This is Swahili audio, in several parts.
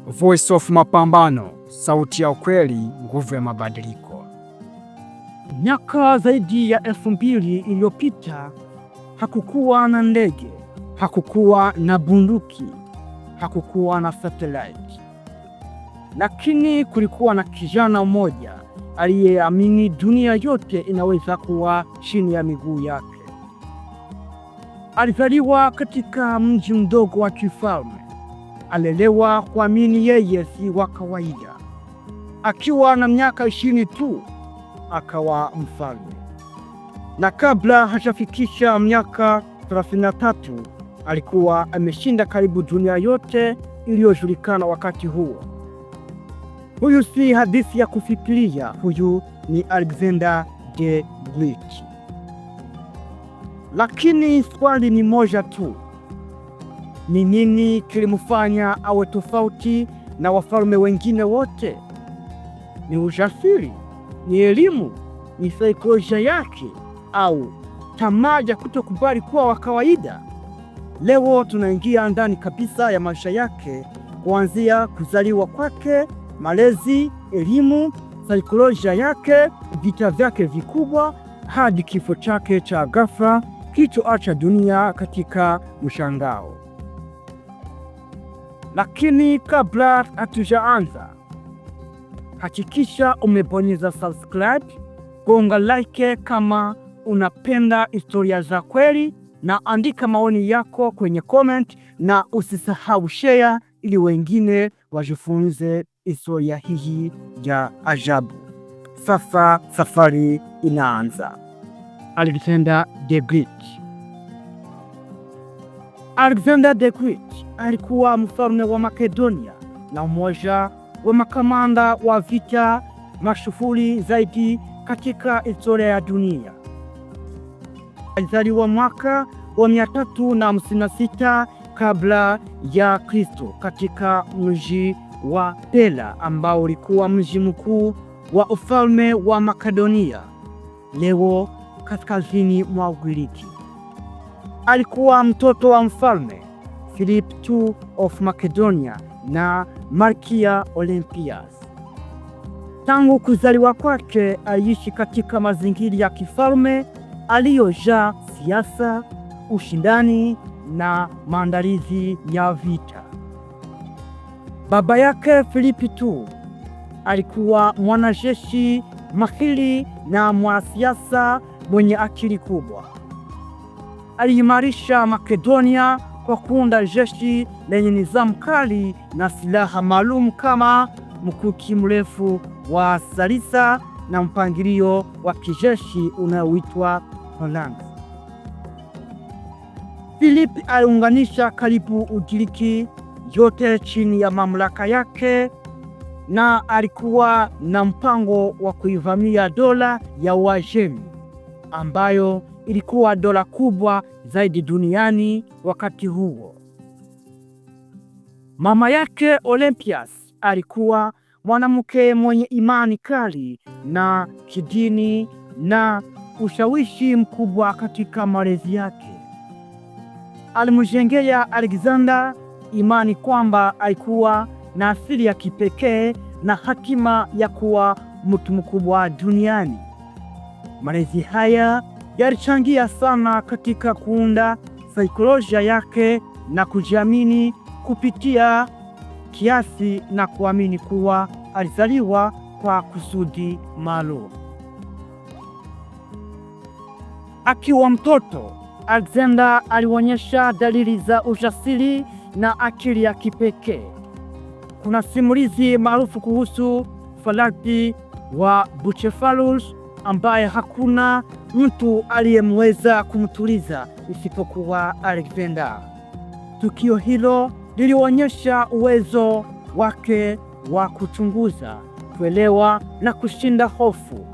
Voice of Mapambano, sauti ya ukweli, nguvu ya mabadiliko. Miaka zaidi ya 2000 iliyopita, hakukuwa na ndege, hakukuwa na bunduki, hakukuwa na satellite. Lakini kulikuwa na kijana mmoja aliyeamini dunia yote inaweza kuwa chini ya miguu yake. Alizaliwa katika mji mdogo wa kifalme. Alelewa kuamini yeye si wa kawaida. Akiwa na miaka 20 tu akawa mfalme, na kabla hajafikisha miaka 33 alikuwa ameshinda karibu dunia yote iliyojulikana wakati huo. Huyu si hadithi ya kufikiria, huyu ni Alexander the Great. Lakini swali ni moja tu: ni nini kilimfanya awe tofauti na wafalme wengine wote? Ni ujasiri? Ni elimu? Ni saikolojia yake? Au tamaa ya kutokubali kuwa wa kawaida? Leo tunaingia ndani kabisa ya maisha yake, kuanzia kuzaliwa kwake, malezi, elimu, saikolojia yake, vita vyake vikubwa, hadi kifo chake cha ghafla kilichoacha dunia katika mshangao. Lakini kabla hatujaanza, hakikisha umebonyeza subscribe, gonga like kama unapenda historia za kweli, na andika maoni yako kwenye comment, na usisahau share ili wengine wajifunze historia hii ya ajabu. Sasa safari inaanza. Alexander the Great. Alexander the Great alikuwa mfalme wa Makedonia na mmoja wa makamanda wa vita mashuhuri zaidi katika historia ya dunia. Alizaliwa mwaka wa 356 kabla ya Kristo katika mji wa Pella ambao ulikuwa mji mkuu wa ufalme wa Makedonia, leo kaskazini mwa Ugiriki. Alikuwa mtoto wa mfalme Philip II of Macedonia na Malkia Olympias. Tangu kuzaliwa kwake aliishi katika mazingira ya kifalme aliyojaa siasa, ushindani na maandalizi ya vita. Baba yake Philip II alikuwa mwanajeshi mahiri na mwanasiasa mwenye akili kubwa. Aliimarisha Makedonia kwa kuunda jeshi lenye nidhamu kali na silaha maalum kama mkuki mrefu wa salisa na mpangilio wa kijeshi unaoitwa phalanx. Philip aliunganisha karibu Ugiriki yote chini ya mamlaka yake, na alikuwa na mpango wa kuivamia dola ya Uajemi ambayo ilikuwa dola kubwa zaidi duniani wakati huo. Mama yake Olympias alikuwa mwanamke mwenye imani kali na kidini na ushawishi mkubwa katika malezi yake. Alimjengea Alexander imani kwamba alikuwa na asili ya kipekee na hatima ya kuwa mtu mkubwa duniani. Malezi haya yalichangia sana katika kuunda saikolojia yake na kujiamini kupitia kiasi na kuamini kuwa alizaliwa kwa kusudi maalum. Akiwa mtoto, Alexander alionyesha dalili za ujasiri na akili ya kipekee. Kuna simulizi maarufu kuhusu farasi wa Bucephalus ambaye hakuna mtu aliyemweza kumtuliza isipokuwa Alexander. Tukio hilo lilionyesha uwezo wake wa kuchunguza, kuelewa na kushinda hofu.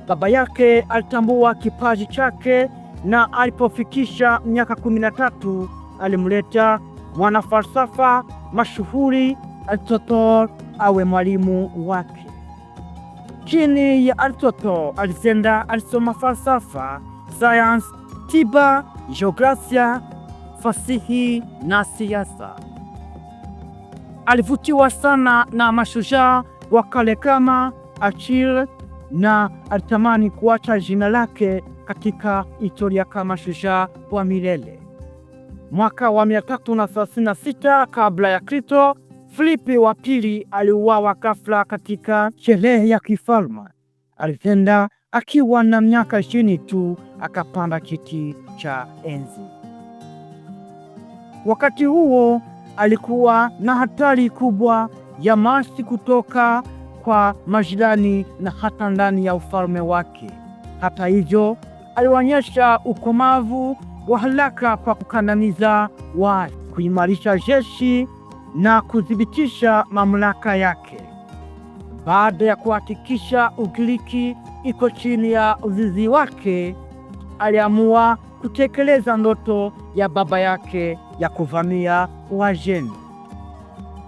Baba yake alitambua kipaji chake, na alipofikisha miaka 13 alimleta mwanafalsafa mashuhuri Aristotle awe mwalimu wake. Chini ya Aristotle, Alexander alisoma falsafa, sayansi, tiba, jiografia, fasihi na siasa. Alivutiwa sana na mashujaa wa kale kama Achille na alitamani kuacha jina lake katika historia kama shujaa wa milele. Mwaka wa 336 kabla ya Kristo, Filipi wa pili aliuawa ghafla katika sherehe ya kifalme. Alexander akiwa na miaka 20 tu akapanda kiti cha enzi. Wakati huo alikuwa na hatari kubwa ya maasi kutoka kwa majirani na hata ndani ya ufalme wake. Hata hivyo, alionyesha ukomavu wa haraka kwa kukandamiza waasi, kuimarisha jeshi na kudhibitisha mamlaka yake. Baada ya kuhakikisha Ugiriki iko chini ya ulinzi wake, aliamua kutekeleza ndoto ya baba yake ya kuvamia Uajemi.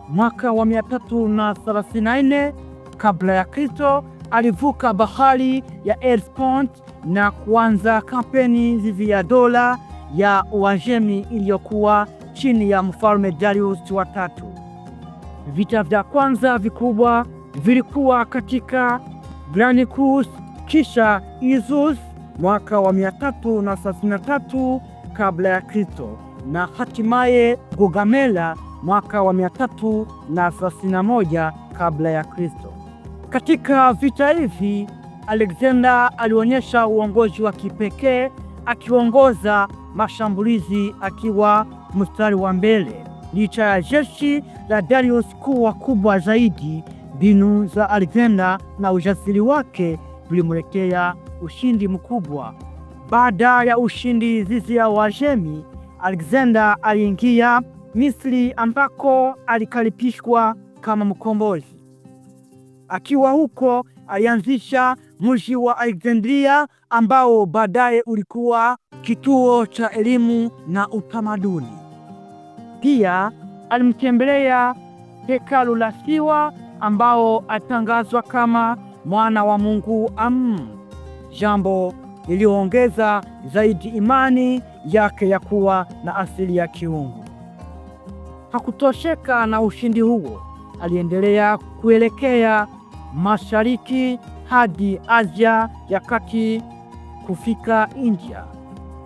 Mwaka wa 334 kabla ya Kristo, alivuka bahari ya Hellespont na kuanza kampeni dhidi ya dola ya Uajemi iliyokuwa chini ya mfalme Darius wa tatu. Vita vya kwanza vikubwa vilikuwa katika Granicus, kisha Issus mwaka wa 333 kabla ya Kristo, na hatimaye Gaugamela mwaka wa 331 kabla ya Kristo. Katika vita hivi, Alexander alionyesha uongozi wa kipekee, akiongoza mashambulizi akiwa mstari wa mbele. Licha ya jeshi la Darius kuwa kubwa zaidi, mbinu za Alexander na ujasiri wake vilimletea ushindi mkubwa. Baada ya ushindi dhidi ya Uajemi, Alexander aliingia Misri ambako alikaribishwa kama mkombozi. Akiwa huko, alianzisha mji wa Alexandria ambao baadaye ulikuwa kituo cha elimu na utamaduni. Pia alimtembelea hekalu la Siwa ambao atangazwa kama mwana wa Mungu jambo liliongeza zaidi imani yake ya kuwa na asili ya kiungu. Hakutosheka na ushindi huo, aliendelea kuelekea mashariki hadi Asia ya kati kufika India.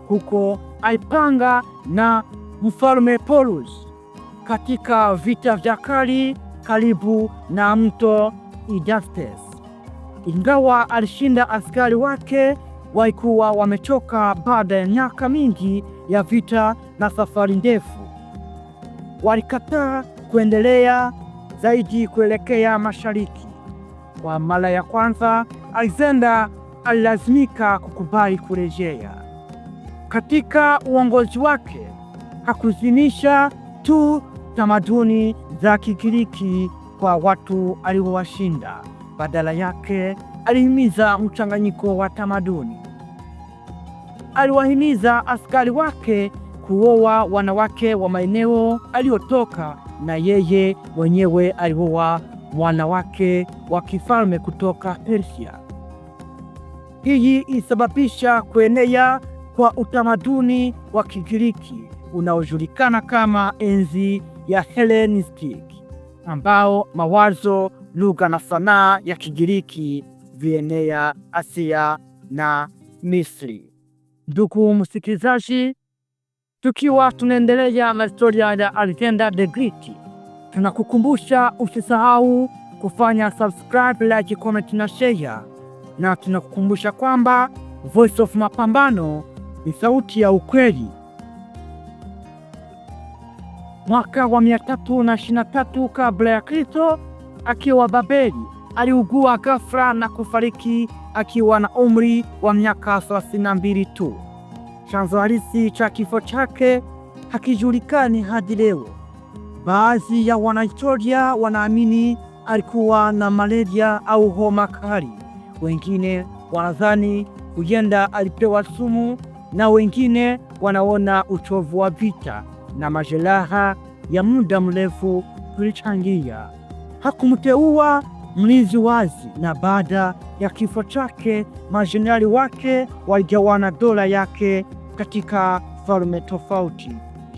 Huko alipanga na mfalme Porus katika vita vya kali karibu na mto Idastes. Ingawa alishinda, askari wake walikuwa wamechoka baada ya miaka mingi ya vita na safari ndefu. Walikataa kuendelea zaidi kuelekea mashariki. Kwa mara ya kwanza, Alexander alilazimika kukubali kurejea. Katika uongozi wake, hakuzinisha tu tamaduni za Kigiriki kwa watu aliowashinda. Badala yake, alihimiza mchanganyiko wa tamaduni. Aliwahimiza askari wake kuoa wanawake wa maeneo aliyotoka, na yeye mwenyewe alioa wanawake wa kifalme kutoka Persia. Hii ilisababisha kuenea kwa utamaduni wa Kigiriki unaojulikana kama enzi ya Hellenistic, ambao mawazo, lugha na sanaa ya Kigiriki vienea Asia na Misri. Ndugu msikilizaji, tukiwa tunaendelea na historia ya Alexander the Great, tunakukumbusha usisahau kufanya subscribe, like, comment na share, na tunakukumbusha kwamba Voice of Mapambano ni sauti ya ukweli. Mwaka wa 323 kabla ya Kristo, akiwa Babeli, aliugua ghafla na kufariki akiwa na umri wa miaka 32 tu. Chanzo halisi cha kifo chake hakijulikani hadi leo. Baadhi ya wanahistoria wanaamini alikuwa na malaria au homa kali. Wengine wanadhani huenda alipewa sumu, na wengine wanaona uchovu wa vita na majeraha ya muda mrefu kulichangia. Hakumteua mlinzi wazi, na baada ya kifo chake majenerali wake waligawana dola yake katika falme tofauti,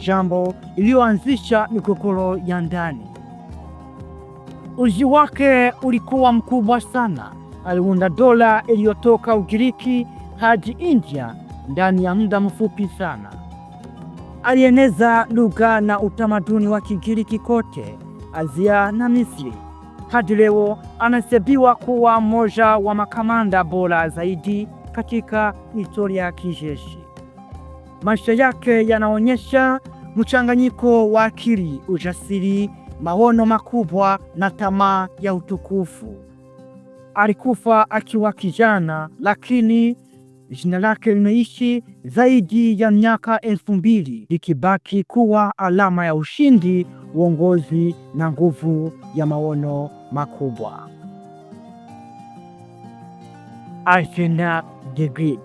jambo iliyoanzisha migogoro ya ndani. Ujuzi wake ulikuwa mkubwa sana. Aliunda dola iliyotoka Ugiriki hadi India ndani ya muda mfupi sana. Alieneza lugha na utamaduni wa Kigiriki kote Asia na Misri. Hadi leo anahesabiwa kuwa mmoja wa makamanda bora zaidi katika historia ya kijeshi. Maisha yake yanaonyesha mchanganyiko wa akili, ujasiri, maono makubwa na tamaa ya utukufu. Alikufa akiwa kijana, lakini jina lake limeishi zaidi ya miaka 2000 likibaki kuwa alama ya ushindi, uongozi na nguvu ya maono makubwa. Alexander the Great.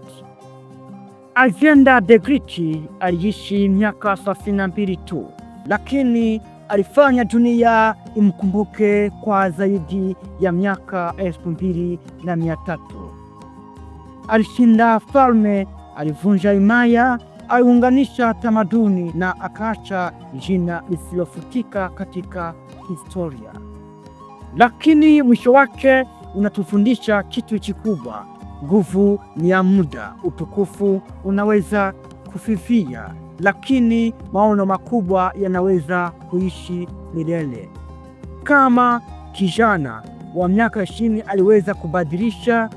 Alexander the Great aliishi miaka 32 tu, lakini alifanya dunia imkumbuke kwa zaidi ya miaka 2300. Alishinda falme, alivunja himaya, aliunganisha tamaduni na akaacha jina lisilofutika katika historia. Lakini mwisho wake unatufundisha kitu kikubwa: nguvu ni ya muda, utukufu unaweza kufifia, lakini maono makubwa yanaweza kuishi milele. Kama kijana wa miaka 20 aliweza kubadilisha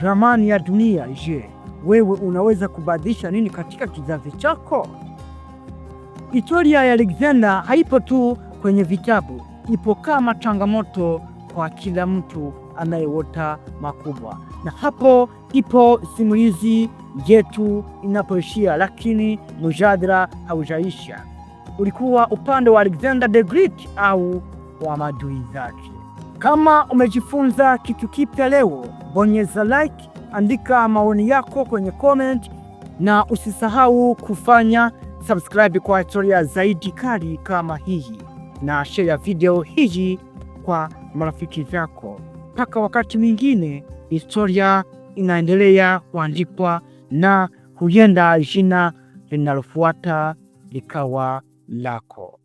ramani ya dunia, je, wewe unaweza kubadilisha nini katika kizazi chako? Historia ya Alexander haipo tu kwenye vitabu, ipo kama changamoto kwa kila mtu anayeota makubwa. Na hapo ipo simulizi yetu inapoishia, lakini mjadala haujaisha. Ulikuwa upande wa Alexander the Great au wa maadui zake? Kama umejifunza kitu kipya leo, bonyeza like, andika maoni yako kwenye comment, na usisahau kufanya subscribe kwa historia zaidi kali kama hii, na share video hii kwa marafiki zako. Mpaka wakati mwingine, historia inaendelea kuandikwa na huenda jina linalofuata likawa lako.